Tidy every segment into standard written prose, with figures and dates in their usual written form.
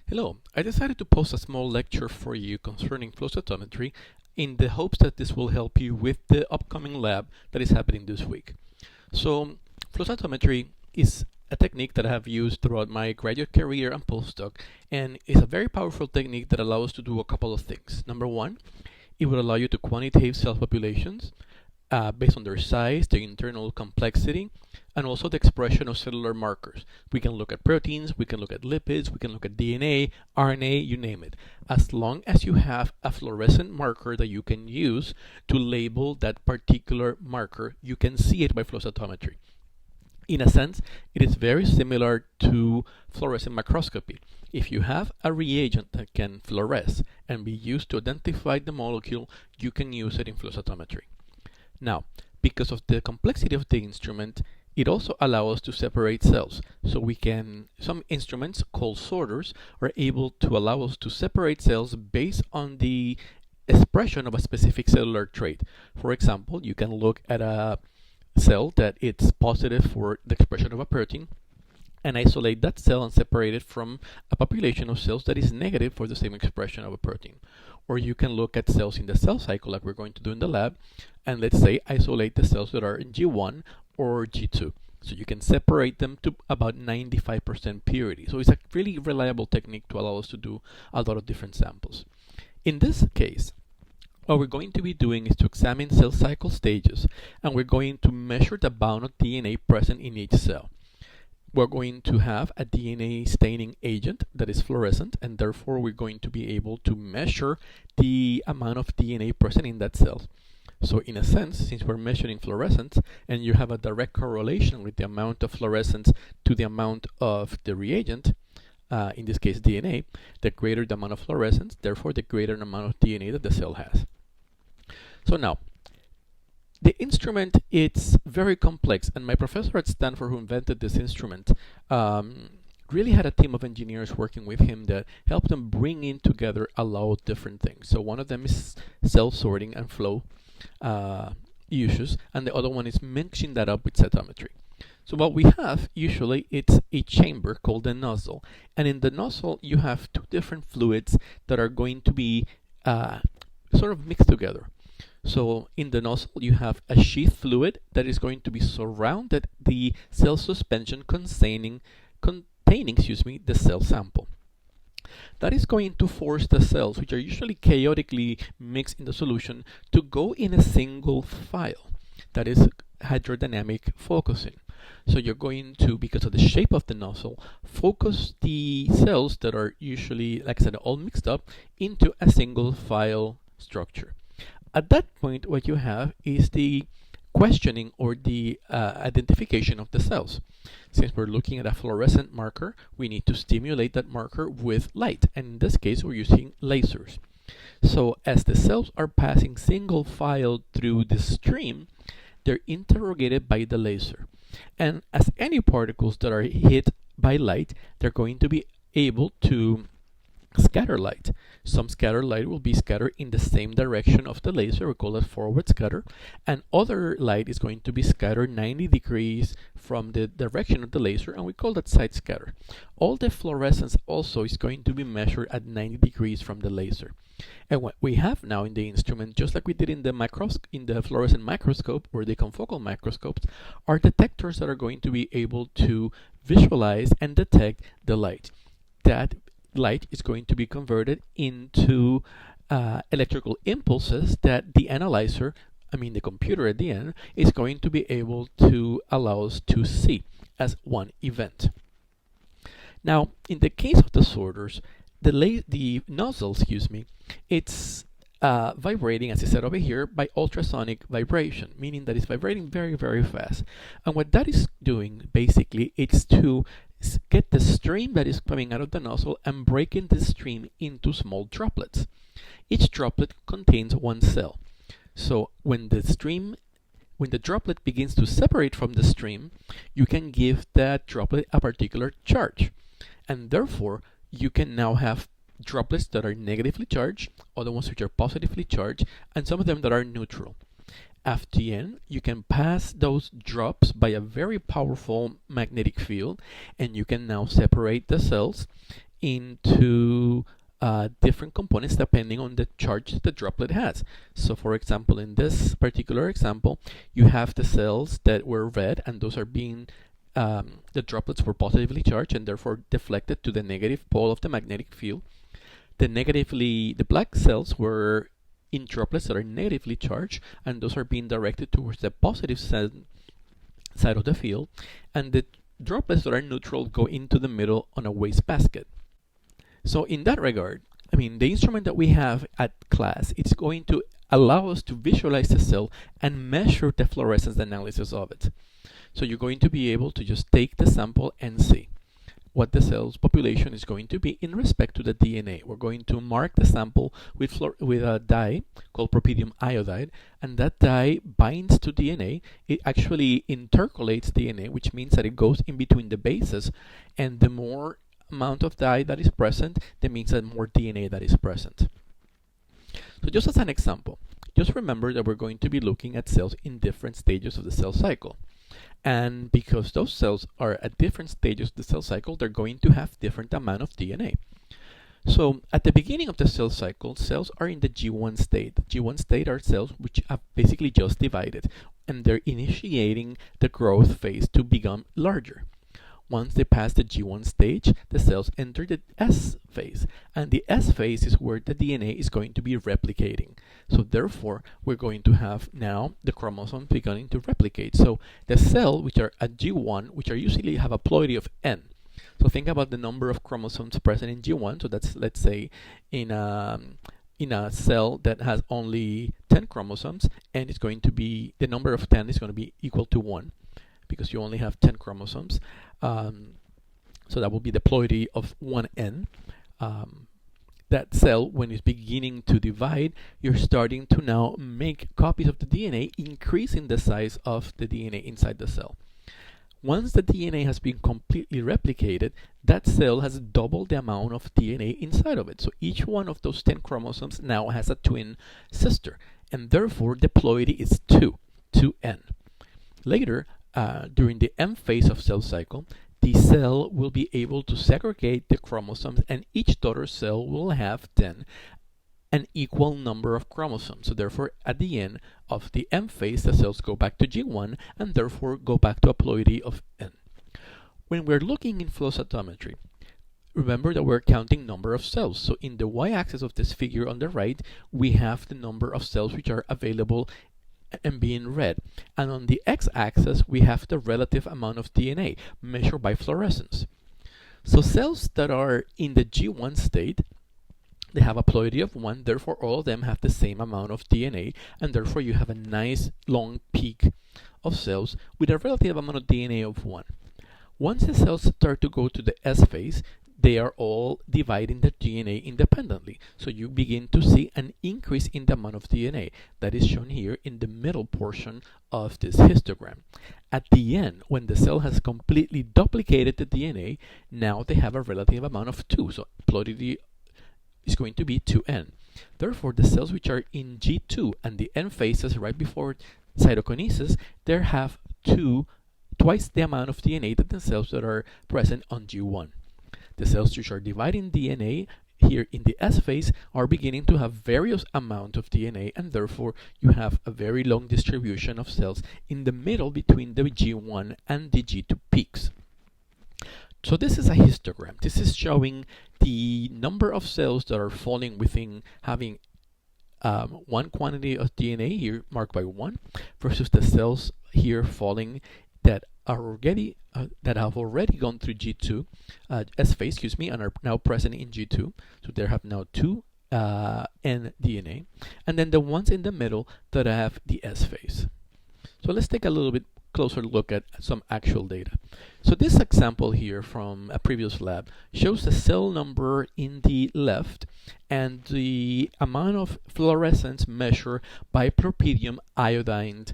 Hello, I decided to post a small lecture for you concerning flow cytometry in the hopes that this will help you with the upcoming lab that is happening this week. So, flow cytometry is a technique that I have used throughout my graduate career and postdoc, and is a very powerful technique that allows us to do a couple of things. Number one, it will allow you to quantitate cell populations based on their size, their internal complexity, and also the expression of cellular markers. We can look at proteins, we can look at lipids, we can look at DNA, RNA, you name it. As long as you have a fluorescent marker that you can use to label that particular marker, you can see it by flow cytometry. In a sense, it is very similar to fluorescent microscopy. If you have a reagent that can fluoresce and be used to identify the molecule, you can use it in flow cytometry. Now, because of the complexity of the instrument, it also allows us to separate cells. So some instruments called sorters are able to allow us to separate cells based on the expression of a specific cellular trait. For example, you can look at a cell that it's positive for the expression of a protein and isolate that cell and separate it from a population of cells that is negative for the same expression of a protein. Or you can look at cells in the cell cycle like we're going to do in the lab, and let's say isolate the cells that are in G1 or G2. So you can separate them to about 95% purity. So it's a really reliable technique to allow us to do a lot of different samples. In this case, what we're going to be doing is to examine cell cycle stages, and we're going to measure the amount of DNA present in each cell. We're going to have a DNA staining agent that is fluorescent, and therefore we're going to be able to measure the amount of DNA present in that cell. So in a sense, since we're measuring fluorescence and you have a direct correlation with the amount of fluorescence to the amount of the reagent, in this case DNA, the greater the amount of fluorescence, therefore the greater the amount of DNA that the cell has. So now, the instrument, it's very complex, and my professor at Stanford who invented this instrument really had a team of engineers working with him that helped them bring in together a lot of different things. So one of them is cell sorting and flow issues, and the other one is mixing that up with cytometry. So what we have, usually, it's a chamber called the nozzle, and in the nozzle you have two different fluids that are going to be sort of mixed together. So in the nozzle you have a sheath fluid that is going to be surrounded the cell suspension containing the cell sample. That is going to force the cells, which are usually chaotically mixed in the solution, to go in a single file. That is hydrodynamic focusing. So you're going to, because of the shape of the nozzle, focus the cells that are usually, like I said, all mixed up into a single file structure. At that point, what you have is the questioning or the identification of the cells. Since we're looking at a fluorescent marker, we need to stimulate that marker with light, and in this case we're using lasers. So as the cells are passing single file through the stream, they're interrogated by the laser. And as any particles that are hit by light, they're going to be able to scatter light. Some scattered light will be scattered in the same direction of the laser, we call that forward scatter, and other light is going to be scattered 90 degrees from the direction of the laser, and we call that side scatter. All the fluorescence also is going to be measured at 90 degrees from the laser. And what we have now in the instrument, just like we did in the fluorescent microscope or the confocal microscopes, are detectors that are going to be able to visualize and detect the light. That light is going to be converted into electrical impulses that the analyzer, the computer at the end, is going to be able to allow us to see as one event. Now, in the case of the sorters, the nozzle, it's vibrating, as I said over here, by ultrasonic vibration, meaning that it's vibrating very, very fast. And what that is doing, basically, it's to get the stream that is coming out of the nozzle and breaking the stream into small droplets. Each droplet contains one cell. So when the droplet begins to separate from the stream, you can give that droplet a particular charge. And therefore, you can now have droplets that are negatively charged, other ones which are positively charged, and some of them that are neutral. At the end, you can pass those drops by a very powerful magnetic field, and you can now separate the cells into different components depending on the charge the droplet has. So for example, in this particular example, you have the cells that were red, and those are being the droplets were positively charged and therefore deflected to the negative pole of the magnetic field. The black cells were in droplets that are negatively charged, and those are being directed towards the positive side of the field, and the droplets that are neutral go into the middle on a wastebasket. So in that regard, the instrument that we have at class, it's going to allow us to visualize the cell and measure the fluorescence analysis of it. So you're going to be able to just take the sample and see what the cell's population is going to be in respect to the DNA. We're going to mark the sample with a dye called propidium iodide, and that dye binds to DNA. It actually intercalates DNA, which means that it goes in between the bases, and the more amount of dye that is present, that means that more DNA that is present. So just as an example, just remember that we're going to be looking at cells in different stages of the cell cycle. And because those cells are at different stages of the cell cycle, they're going to have different amount of DNA. So at the beginning of the cell cycle, cells are in the G1 state. G1 state are cells which have basically just divided, and they're initiating the growth phase to become larger. Once they pass the G1 stage, the cells enter the S phase, and the S phase is where the DNA is going to be replicating. So therefore, we're going to have now the chromosomes beginning to replicate. So the cell which are at G1, which are usually have a ploidy of N. So think about the number of chromosomes present in G1. So that's, let's say, in a cell that has only 10 chromosomes, and it's going to be, the number of 10 is going to be equal to 1, because you only have 10 chromosomes. So that will be the ploidy of 1n. That cell, when it's beginning to divide, you're starting to now make copies of the DNA, increasing the size of the DNA inside the cell. Once the DNA has been completely replicated, that cell has doubled the amount of DNA inside of it. So each one of those 10 chromosomes now has a twin sister, and therefore the ploidy is 2n. Later, during the M phase of cell cycle, the cell will be able to segregate the chromosomes, and each daughter cell will have then an equal number of chromosomes. So therefore, at the end of the M phase, the cells go back to G1 and therefore go back to a ploidy of N. When we're looking in flow cytometry, remember that we're counting number of cells. So in the y-axis of this figure on the right, we have the number of cells which are available and being read, and on the x-axis we have the relative amount of DNA measured by fluorescence. So cells that are in the G1 state, they have a ploidy of 1, therefore all of them have the same amount of DNA, and therefore you have a nice long peak of cells with a relative amount of DNA of 1. Once the cells start to go to the S phase, they are all dividing the DNA independently. So you begin to see an increase in the amount of DNA that is shown here in the middle portion of this histogram. At the end, when the cell has completely duplicated the DNA, now they have a relative amount of 2. So ploidy is going to be 2n. Therefore, the cells which are in G2 and the N phases right before cytokinesis, they have twice the amount of DNA than the cells that are present on G1. The cells which are dividing DNA here in the S phase are beginning to have various amount of DNA, and therefore you have a very long distribution of cells in the middle between the G1 and the G2 peaks. So this is a histogram. This is showing the number of cells that are falling within having one quantity of DNA here marked by 1 versus the cells here falling that are already that have already gone through G2 S phase, and are now present in G2. So they have now 2 N DNA, and then the ones in the middle that have the S phase. So let's take a little bit closer look at some actual data. So this example here from a previous lab shows the cell number in the left and the amount of fluorescence measured by propidium iodine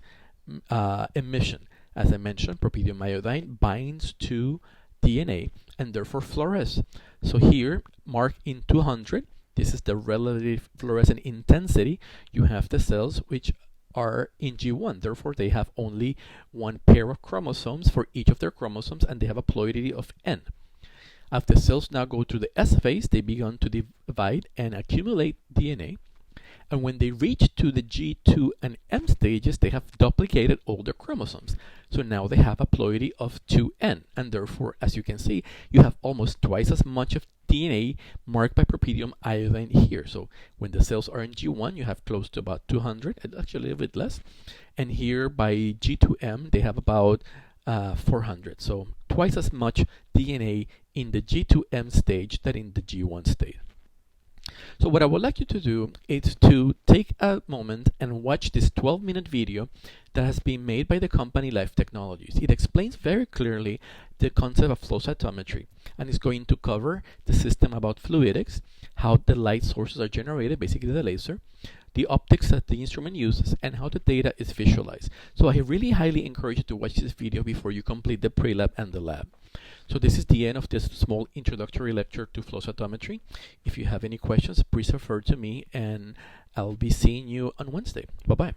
emission. As I mentioned, propidium iodine binds to DNA and therefore fluoresce. So here, marked in 200, this is the relative fluorescent intensity. You have the cells which are in G1, therefore they have only one pair of chromosomes for each of their chromosomes, and they have a ploidy of N. As the cells now go through the S phase, they begin to divide and accumulate DNA. And when they reach to the G2 and M stages, they have duplicated all their chromosomes. So now they have a ploidy of 2N, and therefore, as you can see, you have almost twice as much of DNA marked by propydium iodine here. So when the cells are in G1, you have close to about 200, and actually a little bit less. And here by G2M, they have about 400. So twice as much DNA in the G2M stage than in the G1 stage. So what I would like you to do is to take a moment and watch this 12-minute video that has been made by the company Life Technologies. It explains very clearly the concept of flow cytometry, and it's going to cover the system about fluidics, how the light sources are generated, basically the laser, the optics that the instrument uses, and how the data is visualized. So I really highly encourage you to watch this video before you complete the pre-lab and the lab. So this is the end of this small introductory lecture to flow cytometry. If you have any questions, please refer to me, and I'll be seeing you on Wednesday. Bye-bye.